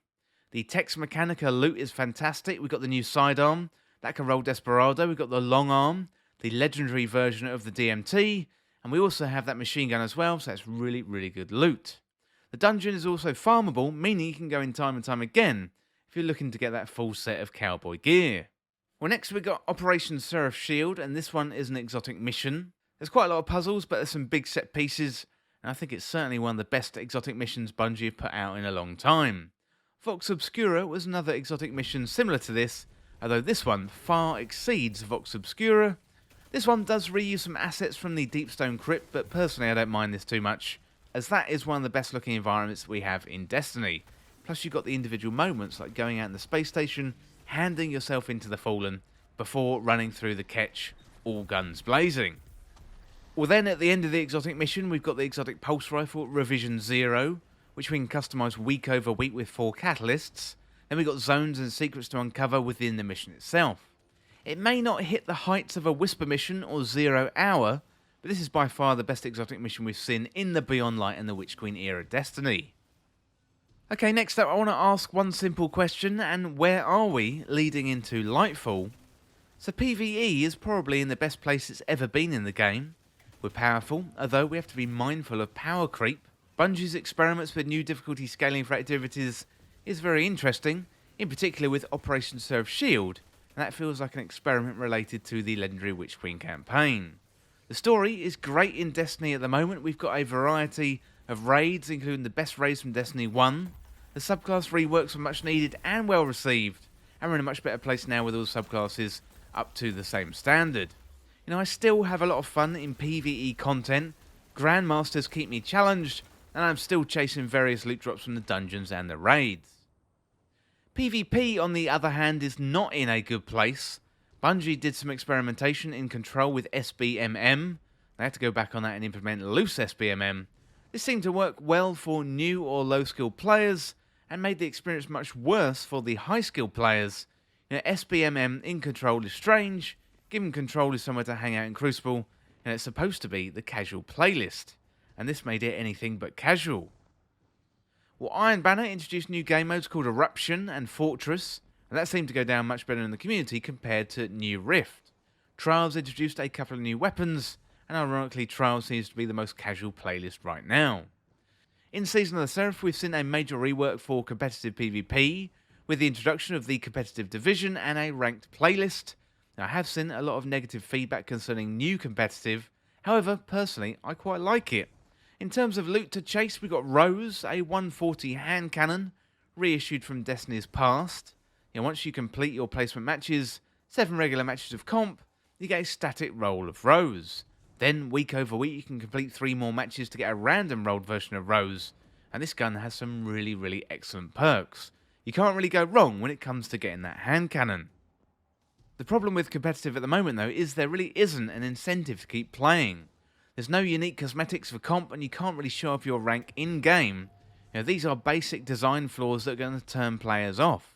Speaker 1: The Tex Mechanica loot is fantastic. We've got the new sidearm that can roll Desperado. We've got the long arm, the legendary version of the DMT, and we also have that machine gun as well, so that's really good loot. The dungeon is also farmable, meaning you can go in time and time again if you're looking to get that full set of cowboy gear. Well, next we've got Operation Seraph Shield, and this one is an exotic mission. There's quite a lot of puzzles, but there's some big set pieces, and I think it's certainly one of the best exotic missions Bungie have put out in a long time. Vox Obscura was another exotic mission similar to this, although this one far exceeds Vox Obscura. This one does reuse some assets from the Deepstone Crypt, but personally I don't mind this too much, as that is one of the best looking environments we have in Destiny. Plus you've got the individual moments like going out in the space station, handing yourself into the Fallen, before running through the Ketch, all guns blazing. Well then at the end of the exotic mission we've got the exotic pulse rifle Revision 0, which we can customise week over week with 4 catalysts. Then we've got zones and secrets to uncover within the mission itself. It may not hit the heights of a Whisper mission or 0 Hour, but this is by far the best exotic mission we've seen in the Beyond Light and the Witch Queen era Destiny. Okay, next up I want to ask one simple question, and where are we leading into Lightfall? So PvE is probably in the best place it's ever been in the game. We're powerful, although we have to be mindful of power creep. Bungie's experiments with new difficulty scaling for activities is very interesting, in particular with Operation Seraph Shield, and that feels like an experiment related to the legendary Witch Queen campaign. The story is great in Destiny at the moment. We've got a variety of raids, including the best raids from Destiny 1. The subclass reworks were much needed and well received, and we're in a much better place now with all subclasses up to the same standard. I still have a lot of fun in PvE content, Grandmasters keep me challenged, and I'm still chasing various loot drops from the dungeons and the raids. PvP, on the other hand, is not in a good place. Bungie did some experimentation in Control with SBMM. They had to go back on that and implement loose SBMM. This seemed to work well for new or low skill players, and made the experience much worse for the high skill players. SBMM in Control is strange, given Control is somewhere to hang out in Crucible, and it's supposed to be the casual playlist, and this made it anything but casual. Well, Iron Banner introduced new game modes called Eruption and Fortress, and that seemed to go down much better in the community compared to New Rift. Trials introduced a couple of new weapons, and ironically Trials seems to be the most casual playlist right now. In Season of the Seraph, we've seen a major rework for competitive PvP, with the introduction of the competitive division and a ranked playlist. Now, I have seen a lot of negative feedback concerning new competitive, however, personally, I quite like it. In terms of loot to chase, we got Rose, a 140 hand cannon, reissued from Destiny's past. Once you complete your placement matches, 7 regular matches of comp, you get a static roll of Rose. Then, week over week, you can complete 3 more matches to get a random rolled version of Rose, and this gun has some really excellent perks. You can't really go wrong when it comes to getting that hand cannon. The problem with competitive at the moment, though, is there really isn't an incentive to keep playing. There's no unique cosmetics for comp, and you can't really show off your rank in-game. These are basic design flaws that are going to turn players off.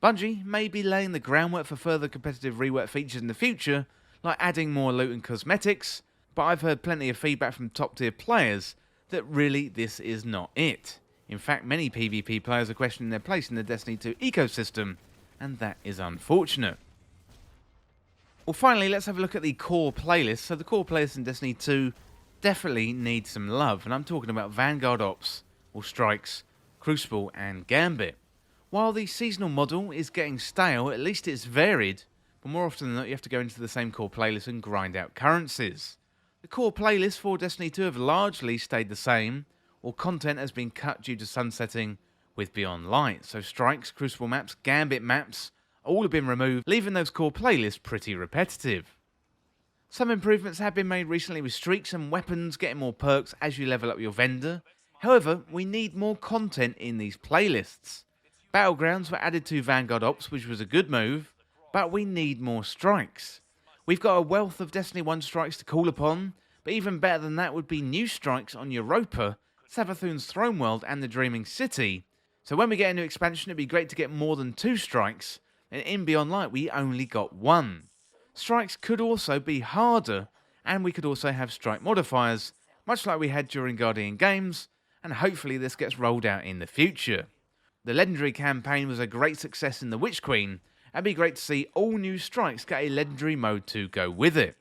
Speaker 1: Bungie may be laying the groundwork for further competitive rework features in the future, like adding more loot and cosmetics, but I've heard plenty of feedback from top-tier players that really this is not it. In fact, many PvP players are questioning their place in the Destiny 2 ecosystem, and that is unfortunate. Well, finally, let's have a look at the core playlist. So the core playlist in Destiny 2 definitely needs some love, and I'm talking about Vanguard Ops, or Strikes, Crucible, and Gambit. While the seasonal model is getting stale, at least it's varied, but more often than not you have to go into the same core playlist and grind out currencies. The core playlists for Destiny 2 have largely stayed the same, or content has been cut due to sunsetting with Beyond Light, so Strikes, Crucible maps, Gambit maps, all have been removed, leaving those core playlists pretty repetitive. Some improvements have been made recently with streaks and weapons getting more perks as you level up your vendor. However, we need more content in these playlists. Battlegrounds were added to Vanguard Ops, which was a good move, but we need more strikes. We've got a wealth of Destiny 1 strikes to call upon, but even better than that would be new strikes on Europa, Savathun's Throne World and the Dreaming City. So when we get a new expansion, it'd be great to get more than 2 strikes, and in Beyond Light we only got 1. Strikes could also be harder, and we could also have strike modifiers, much like we had during Guardian Games, and hopefully this gets rolled out in the future. The Legendary campaign was a great success in the Witch Queen, and it'd be great to see all new strikes get a Legendary mode to go with it.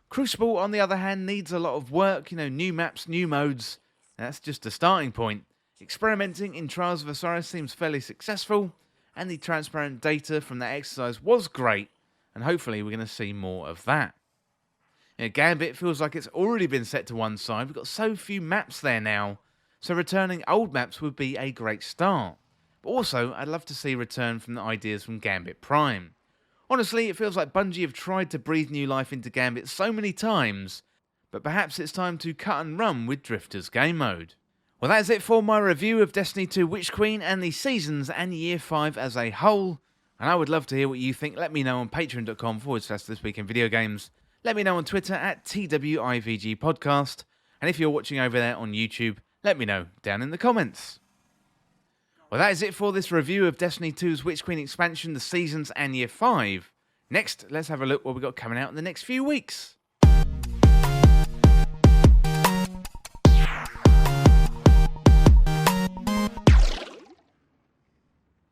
Speaker 1: Crucible, on the other hand, needs a lot of work, new maps, new modes, and that's just a starting point. Experimenting in Trials of Osiris seems fairly successful, and the transparent data from that exercise was great, and hopefully we're going to see more of that. Gambit feels like it's already been set to one side. We've got so few maps there now, so returning old maps would be a great start. But also, I'd love to see return from the ideas from Gambit Prime. Honestly, it feels like Bungie have tried to breathe new life into Gambit so many times, but perhaps it's time to cut and run with Drifter's game mode. Well, that is it for my review of Destiny 2 Witch Queen and the seasons and Year 5 as a whole. And I would love to hear what you think. Let me know on patreon.com/This Week in Video Games. Let me know on Twitter at TWIVG Podcast. And if you're watching over there on YouTube, let me know down in the comments. Well, that is it for this review of Destiny 2's Witch Queen expansion, the seasons and Year 5. Next, let's have a look what we've got coming out in the next few weeks.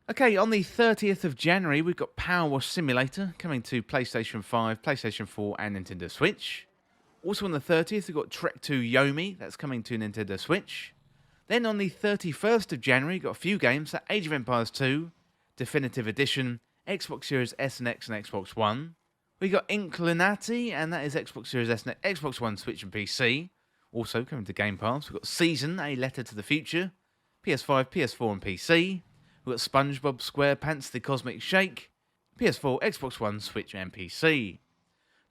Speaker 1: Okay, on the 30th of January, we've got Power Wash Simulator coming to PlayStation 5, PlayStation 4 and Nintendo Switch. Also on the 30th, we've got Trek 2 Yomi, that's coming to Nintendo Switch. Then on the 31st of January, we've got a few games, so Age of Empires 2, Definitive Edition, Xbox Series S and X and Xbox One. We've got Inclinati, and that is Xbox Series S and Xbox One, Switch and PC. Also coming to Game Pass, we've got Season, A Letter to the Future, PS5, PS4 and PC. We've got SpongeBob SquarePants The Cosmic Shake, PS4, Xbox One, Switch and PC.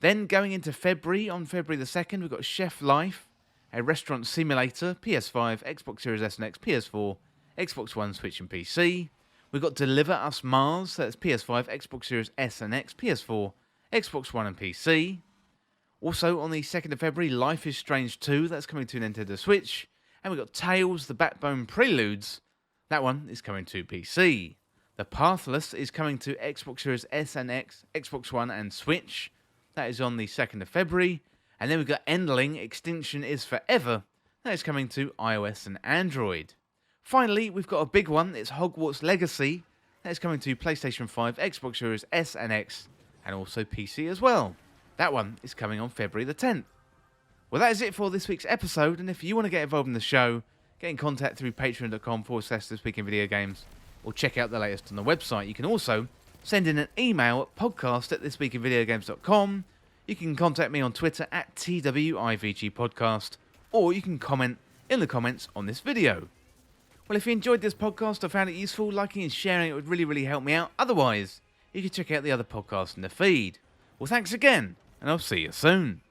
Speaker 1: Then going into February, on February the 2nd, we've got Chef Life, a restaurant simulator, PS5, Xbox Series S and X, PS4, Xbox One, Switch and PC. We've got Deliver Us Mars, that's PS5, Xbox Series S and X, PS4, Xbox One and PC. Also on the 2nd of February, Life is Strange 2, that's coming to Nintendo Switch. And we've got Tales, The Backbone Preludes, that one is coming to PC. The Pathless is coming to Xbox Series S and X, Xbox One and Switch. That is on the 2nd of February. And then we've got Endling, Extinction is Forever. That is coming to iOS and Android. Finally, we've got a big one. It's Hogwarts Legacy. That is coming to PlayStation 5, Xbox Series S and X, and also PC as well. That one is coming on February the 10th. Well, that is it for this week's episode. And if you want to get involved in the show, get in contact through patreon.com/thisweekinvideogames, or check out the latest on the website. You can also send in an email at podcast@thisweekinvideogames.com. You can contact me on Twitter at TWIVGpodcast, or you can comment in the comments on this video. Well, if you enjoyed this podcast or found it useful, liking and sharing it would really help me out. Otherwise, you can check out the other podcasts in the feed. Well, thanks again, and I'll see you soon.